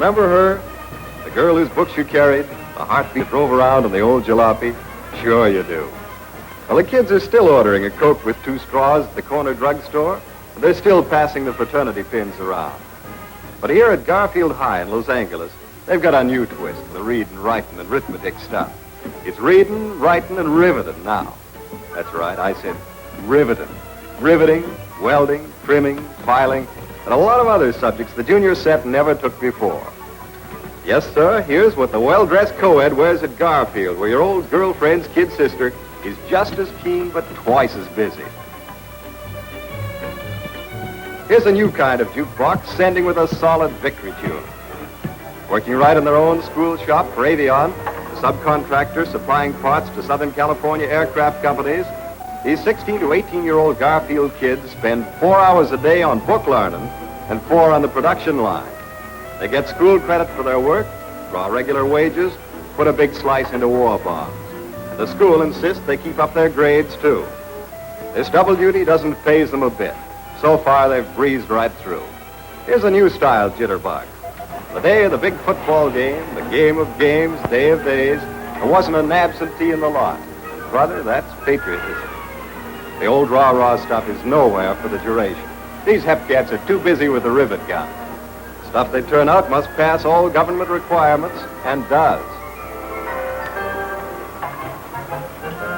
Remember her? The girl whose books you carried, the heartbeat drove around in the old jalopy? Sure you do. Well, the kids are still ordering a Coke with 2 straws at the corner drugstore, and they're still passing the fraternity pins around. But here at Garfield High in Los Angeles, they've got a new twist for the reading, writing, and arithmetic stuff. It's reading, writing, and riveting now. That's right, I said riveting. Riveting, welding, trimming, filing, and a lot of other subjects the junior set never took before. Yes, sir, here's what the well-dressed co-ed wears at Garfield, where your old girlfriend's kid sister is just as keen but twice as busy. Here's a new kind of jukebox, sending with a solid victory tune. Working right in their own school shop for Avion, the subcontractor supplying parts to Southern California aircraft companies, these 16 to 18-year-old Garfield kids spend 4 hours a day on book learning and 4 on the production line. They get school credit for their work, draw regular wages, put a big slice into war bonds. And the school insists they keep up their grades, too. This double duty doesn't faze them a bit. So far, they've breezed right through. Here's a new style jitterbug. The day of the big football game, the game of games, day of days, there wasn't an absentee in the lot. Brother, that's patriotism. The old rah-rah stuff is nowhere for the duration. These hepcats are too busy with the rivet gun. The stuff they turn out must pass all government requirements, and does.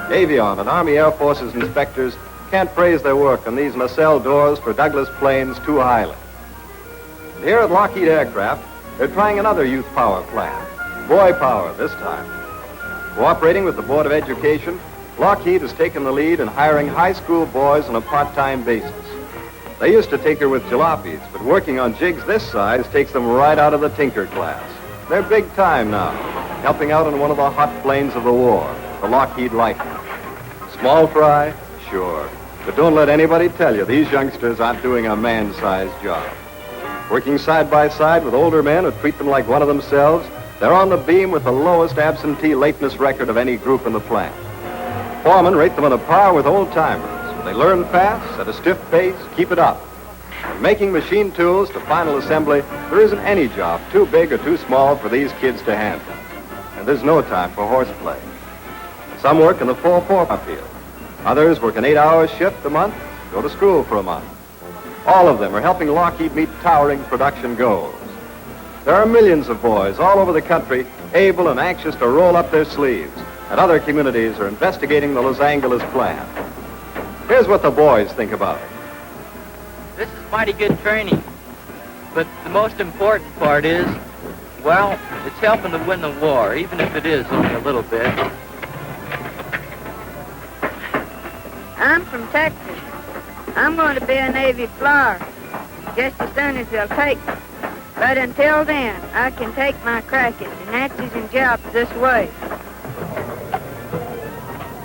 Avion and Army Air Forces inspectors can't praise their work on these nacelle doors for Douglas planes too highly. And here at Lockheed Aircraft, they're trying another youth power plan. Boy power this time. Cooperating with the Board of Education, Lockheed has taken the lead in hiring high school boys on a part-time basis. They used to tinker with jalopies, but working on jigs this size takes them right out of the tinker class. They're big time now, helping out on one of the hot planes of the war, the Lockheed Lightning. Small fry? Sure. But don't let anybody tell you these youngsters aren't doing a man-sized job. Working side by side with older men who treat them like one of themselves, they're on the beam with the lowest absentee lateness record of any group in the plant. Foremen rate them on a par with old-timers. They learn fast, at a stiff pace, keep it up. From making machine tools to final assembly, there isn't any job too big or too small for these kids to handle. And there's no time for horseplay. Some work in the 4-4 field. Others work an 8-hour shift a month, go to school for a month. All of them are helping Lockheed meet towering production goals. There are millions of boys all over the country able and anxious to roll up their sleeves, and other communities are investigating the Los Angeles plan. Here's what the boys think about it. This is mighty good training, but the most important part is, well, it's helping to win the war, even if it is only a little bit. I'm from Texas. I'm going to be a Navy flyer just as soon as they'll take me. But until then, I can take my crack at the Nazis and jobs this way.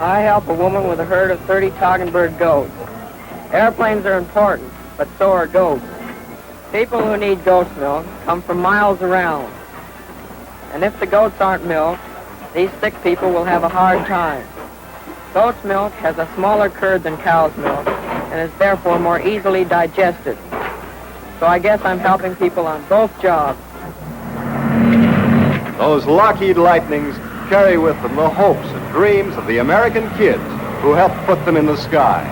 I help a woman with a herd of 30 Toggenburg goats. Airplanes are important, but so are goats. People who need goat's milk come from miles around. And if the goats aren't milked, these sick people will have a hard time. Goat's milk has a smaller curd than cow's milk and is therefore more easily digested. So I guess I'm helping people on both jobs. Those Lockheed Lightnings carry with them the hopes and dreams of the American kids who helped put them in the sky.